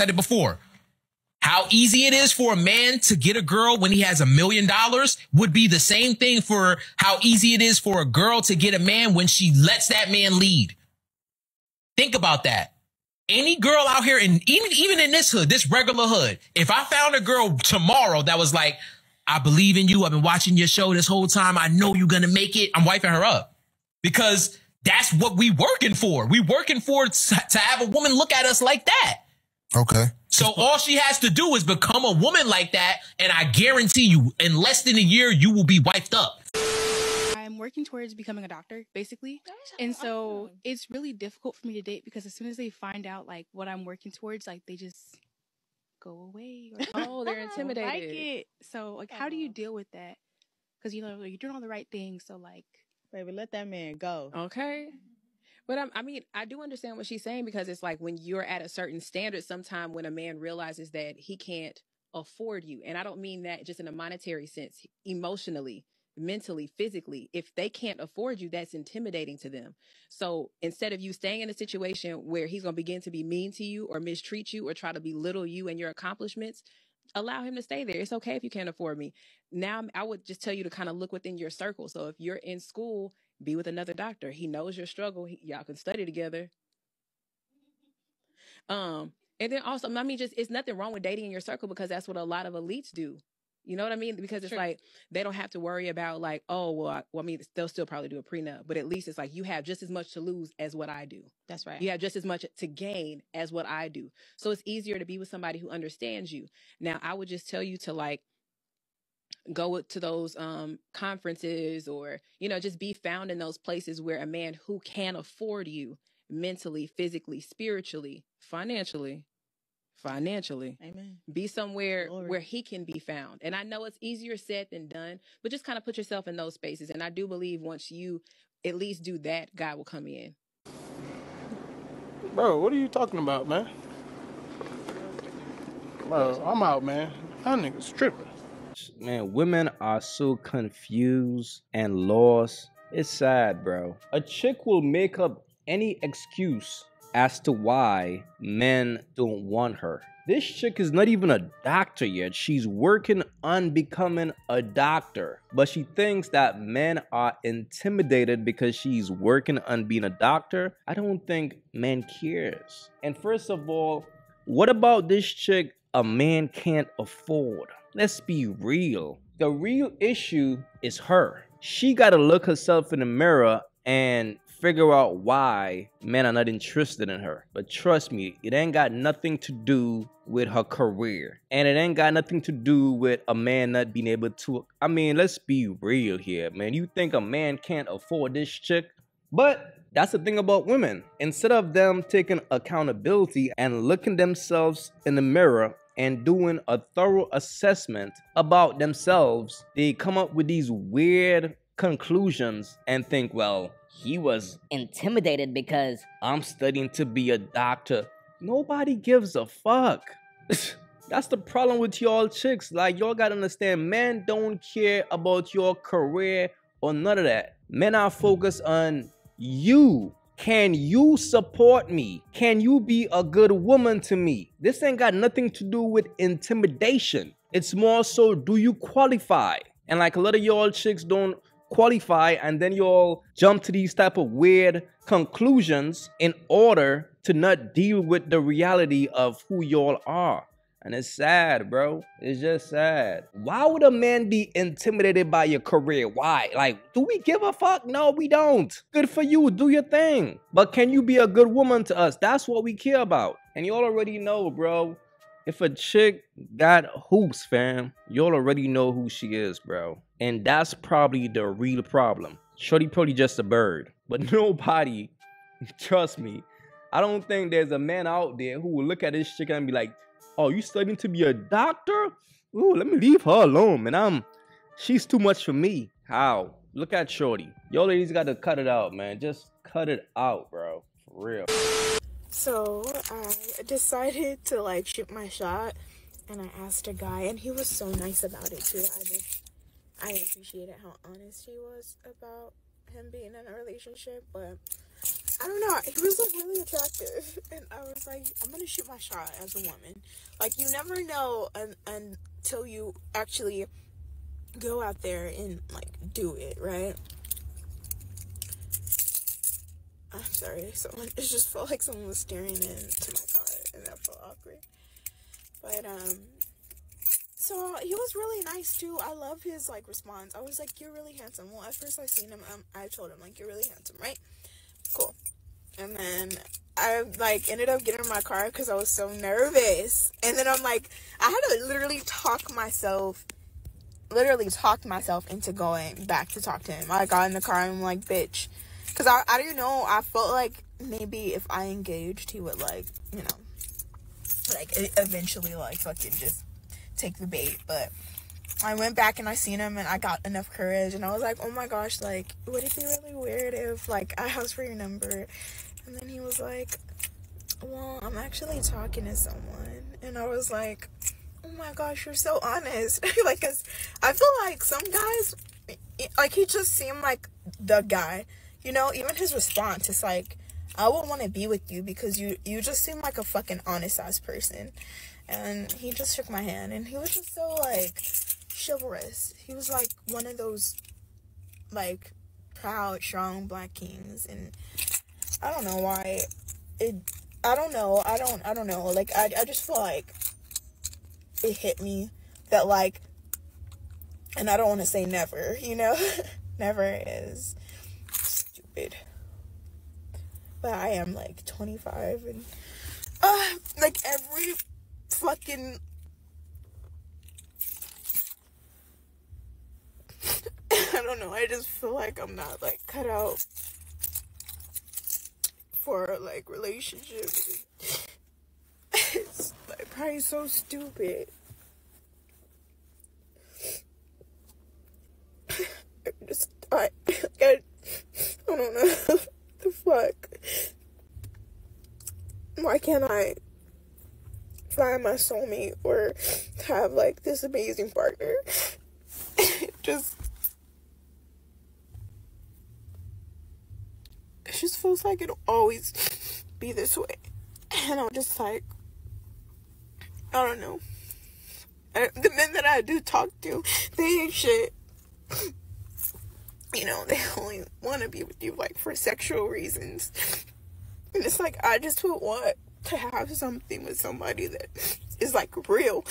said it before. How easy it is for a man to get a girl when he has $1 million would be the same thing for how easy it is for a girl to get a man when she lets that man lead. Think about that. Any girl out here, and even in this hood, this regular hood, if I found a girl tomorrow that was like, I believe in you, I've been watching your show this whole time, I know you're going to make it, I'm wiping her up. Because that's what we working for. We working for to have a woman look at us like that. Okay. So all she has to do is become a woman like that, and I guarantee you, in less than a year, you will be wiped up. I'm working towards becoming a doctor, basically. And so it's really difficult for me to date because as soon as they find out, like, what I'm working towards, like, they just go away. Or, oh, they're intimidated. Like it. So, like, how do you deal with that? Because, you know, you're doing all the right things, so, like... Baby, let that man go. Okay. But I mean, I do understand what she's saying because it's like when you're at a certain standard, sometime when a man realizes that he can't afford you. And I don't mean that just in a monetary sense, emotionally, mentally, physically. If they can't afford you, that's intimidating to them. So instead of you staying in a situation where he's going to begin to be mean to you or mistreat you or try to belittle you and your accomplishments, allow him to stay there. It's okay if you can't afford me. Now, I would just tell you to kind of look within your circle. So if you're in school, be with another doctor. He knows your struggle. Y'all can study together. And then also, I mean, just it's nothing wrong with dating in your circle because that's what a lot of elites do. You know what I mean? Because it's like they don't have to worry about like, oh, well, I mean, they'll still probably do a prenup, but at least it's like you have just as much to lose as what I do. That's right. You have just as much to gain as what I do. So it's easier to be with somebody who understands you. Now, I would just tell you to like go to those conferences or, you know, just be found in those places where a man who can afford you mentally, physically, spiritually, financially. Amen. Be somewhere where he can be found. And I know it's easier said than done, but just kind of put yourself in those spaces. And I do believe once you at least do that, God will come in. Bro, what are you talking about, man? Bro, I'm out, man. That nigga's tripping. Man, women are so confused and lost. It's sad, bro. A chick will make up any excuse as to why men don't want her. This chick is not even a doctor yet. She's working on becoming a doctor. But she thinks that men are intimidated because she's working on being a doctor. I don't think men cares. And first of all, what about this chick a man can't afford? Let's be real. The real issue is her. She gotta look herself in the mirror and figure out why men are not interested in her. But trust me, it ain't got nothing to do with her career. And it ain't got nothing to do with a man not being able to... I mean, let's be real here, man. You think a man can't afford this chick? But that's the thing about women. Instead of them taking accountability and looking themselves in the mirror and doing a thorough assessment about themselves, they come up with these weird conclusions and think, well, he was intimidated because I'm studying to be a doctor. Nobody gives a fuck. That's the problem with y'all chicks. Like, y'all gotta understand, men don't care about your career or none of that. Men are focused on you. Can you support me? Can you be a good woman to me? This ain't got nothing to do with intimidation. It's more so, do you qualify? And like a lot of y'all chicks don't qualify, and then y'all jump to these type of weird conclusions in order to not deal with the reality of who y'all are. And it's sad, bro. It's just sad. Why would a man be intimidated by your career? Why? Like, do we give a fuck? No, we don't. Good for you. Do your thing. But can you be a good woman to us? That's what we care about. And y'all already know, bro. If a chick got hoops, fam, y'all already know who she is, bro. And that's probably the real problem. Shorty probably just a bird. But nobody, trust me, I don't think there's a man out there who will look at this chick and be like, oh, you studying to be a doctor? Ooh, let me leave her alone, man. She's too much for me. How? Look at Shorty. Y'all ladies got to cut it out, man. Just cut it out, bro. For real. So I decided to like shoot my shot, and I asked a guy, and he was so nice about it too. I appreciated how honest he was about him being in a relationship. But I don't know, he was like really attractive, and I was like, I'm gonna shoot my shot as a woman. Like, you never know until you actually go out there and like do it, right? I'm sorry, it just felt like someone was staring into my car, and that felt awkward. But so he was really nice too. I love his like response. I was like, you're really handsome. Well, at first I seen him, I told him like, you're really handsome, right? Cool. And then I like ended up getting in my car because I was so nervous. And then I'm like, I had to literally talk myself into going back to talk to him. I got in the car and I'm like, bitch, because I didn't know. I felt like maybe if I engaged, he would like, you know, like eventually like fucking just take the bait. But I went back and I seen him and I got enough courage and I was like, oh my gosh, like, would it be really weird if like I asked for your number? And then he was like, well, I'm actually talking to someone. And I was like, oh my gosh, you're so honest. Like, cause I feel like some guys, like, he just seemed like the guy, you know. Even his response, it's like, I would want to be with you because you just seem like a fucking honest ass person. And he just shook my hand and he was just so like chivalrous. He was like one of those like proud, strong black kings. And I don't know why I don't know. Like, I just feel like it hit me that like, and I don't want to say never, you know. Never is stupid. But I am like 25 and like every fucking I don't know, I just feel like I'm not like cut out for like relationships. It's like probably so stupid. I don't know. The fuck? Why can't I find my soulmate or have like this amazing partner? It just feels like it'll always be this way. And I'm just like, I don't know. The men that I do talk to, they ain't shit. You know, they only want to be with you like for sexual reasons. And it's like, I just would want to have something with somebody that is like real.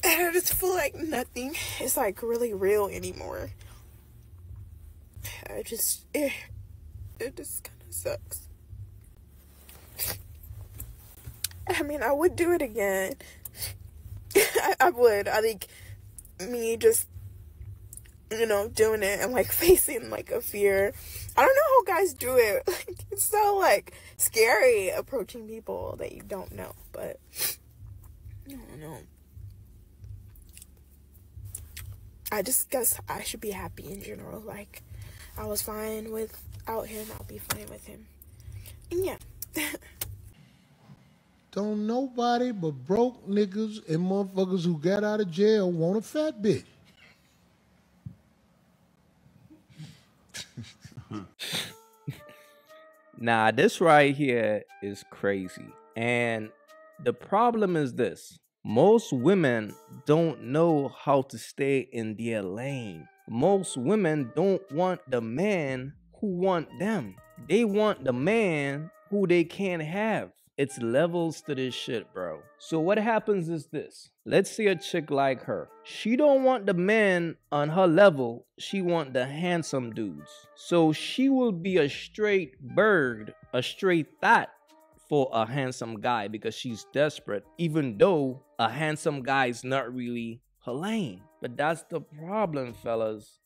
And I just feel like nothing is like really real anymore. It just kind of sucks. I mean, I would do it again. I would. I think me just, you know, doing it and like facing like a fear. I don't know how guys do it. Like, it's so like scary approaching people that you don't know. But I don't know. I just guess I should be happy in general. Like, I was fine without him. I'll be fine with him. And yeah. Don't nobody but broke niggas and motherfuckers who got out of jail want a fat bitch. Nah, this right here is crazy. And the problem is this. Most women don't know how to stay in their lane. Most women don't want the man who want them. They want the man who they can't have. It's levels to this shit, bro. So what happens is this. Let's say a chick like her. She don't want the man on her level. She want the handsome dudes. So she will be a straight bird, a straight thought for a handsome guy because she's desperate, even though a handsome guy is not really her lane. But that's the problem, fellas.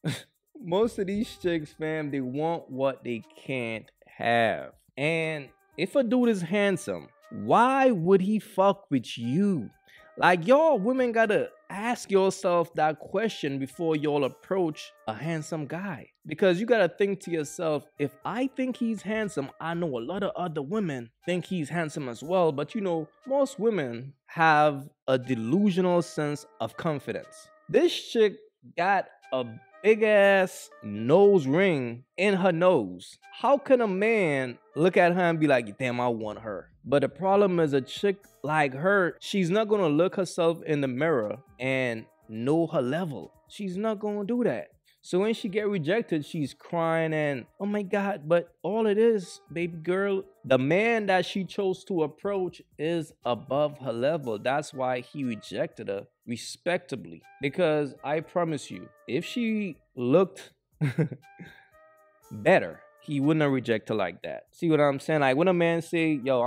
Most of these chicks, fam, they want what they can't have. And if a dude is handsome, why would he fuck with you? Like, y'all women gotta ask yourself that question before y'all approach a handsome guy. Because you gotta think to yourself, if I think he's handsome, I know a lot of other women think he's handsome as well. But you know, most women have a delusional sense of confidence. This chick got a big ass nose ring in her nose. How can a man look at her and be like, damn, I want her? But the problem is, a chick like her, she's not gonna look herself in the mirror and know her level. She's not gonna do that. So when she get rejected, she's crying and, oh my God, but all it is, baby girl, the man that she chose to approach is above her level. That's why he rejected her respectably. Because I promise you, if she looked better, he wouldn't have rejected her like that. See what I'm saying? Like when a man say, yo,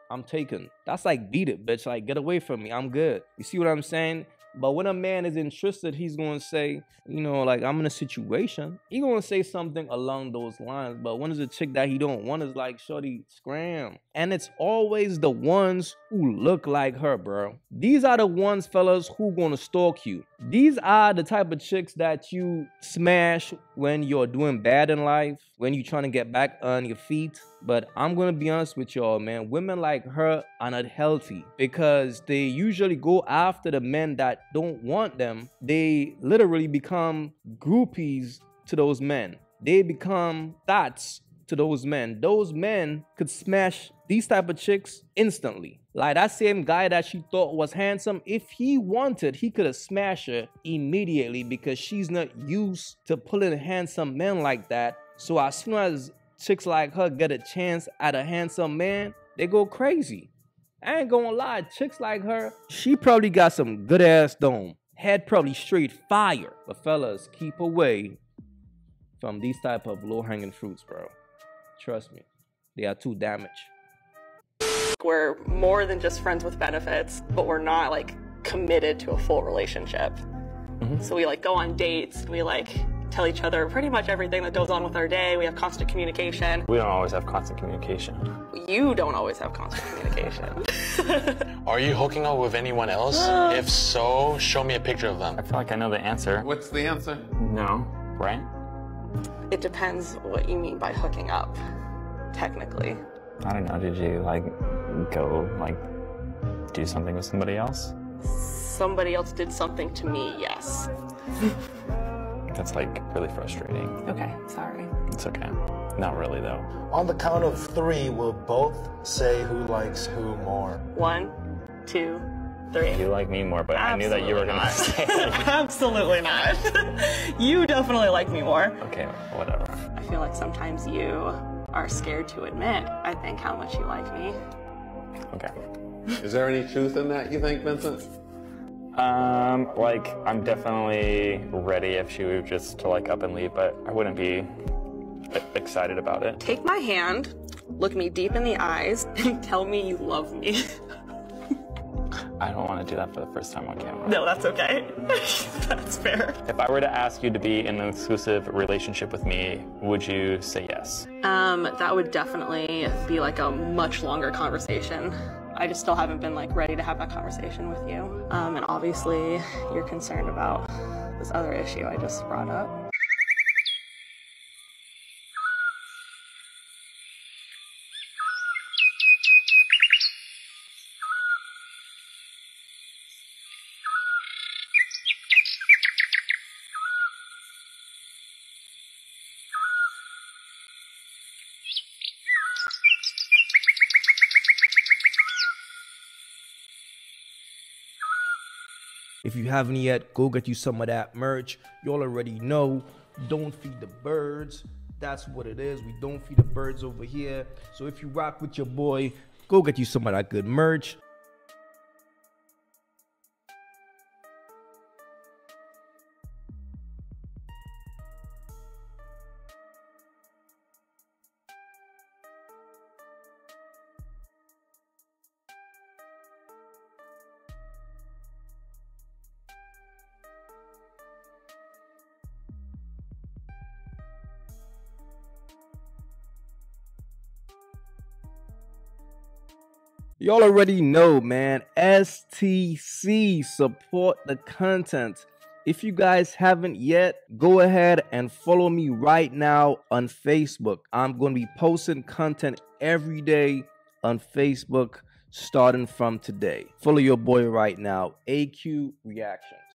I'm taken, that's like, beat it, bitch. Like, get away from me. I'm good. You see what I'm saying? But when a man is interested, he's going to say, you know, like, I'm in a situation. He's going to say something along those lines. But when it's a chick that he don't want, is like, shorty, scram. And it's always the ones who look like her, bro. These are the ones, fellas, who going to stalk you. These are the type of chicks that you smash when you're doing bad in life, when you're trying to get back on your feet. But I'm going to be honest with y'all, man. Women like her are not healthy because they usually go after the men that don't want them. They literally become groupies to those men. They become thoughts to those men. Those men could smash these type of chicks instantly. Like that same guy that she thought was handsome, if he wanted, he could have smashed her immediately because she's not used to pulling handsome men like that. So as soon as chicks like her get a chance at a handsome man, they go crazy. I ain't gonna lie, chicks like her, she probably got some good ass dome. Head probably straight fire. But fellas, keep away from these type of low-hanging fruits, bro. Trust me, they are too damaged. We're more than just friends with benefits, but we're not like committed to a full relationship. So we like go on dates, we like tell each other pretty much everything that goes on with our day. We have constant communication. We don't always have constant communication. You don't always have constant communication. Are you hooking up with anyone else? If so, show me a picture of them. I feel like I know the answer. What's the answer? No, right? It depends what you mean by hooking up, technically. I don't know, did you like go like do something with somebody else? Somebody else did something to me, yes. That's like really frustrating. Okay, sorry. It's okay. Not really though. On the count of 3, we'll both say who likes who more. 1, 2, 3. You like me more, but Absolutely I knew that you were gonna say. Absolutely not. You definitely like me more. Okay, whatever. I feel like sometimes you are scared to admit, I think, how much you like me. Okay. Is there any truth in that, you think, Vincent? Like, I'm definitely ready if she were just to like up and leave, but I wouldn't be excited about it. Take my hand, look me deep in the eyes, and tell me you love me. I don't want to do that for the first time on camera. No, that's okay. That's fair. If I were to ask you to be in an exclusive relationship with me, would you say yes? That would definitely be like a much longer conversation. I just still haven't been like ready to have that conversation with you. And obviously you're concerned about this other issue I just brought up. If you haven't yet, go get you some of that merch. Y'all already know, don't feed the birds. That's what it is. We don't feed the birds over here. So if you rock with your boy, go get you some of that good merch. Y'all already know, man. STC, support the content. If you guys haven't yet, go ahead and follow me right now on Facebook. I'm going to be posting content every day on Facebook starting from today. Follow your boy right now, AyeQ Reactions.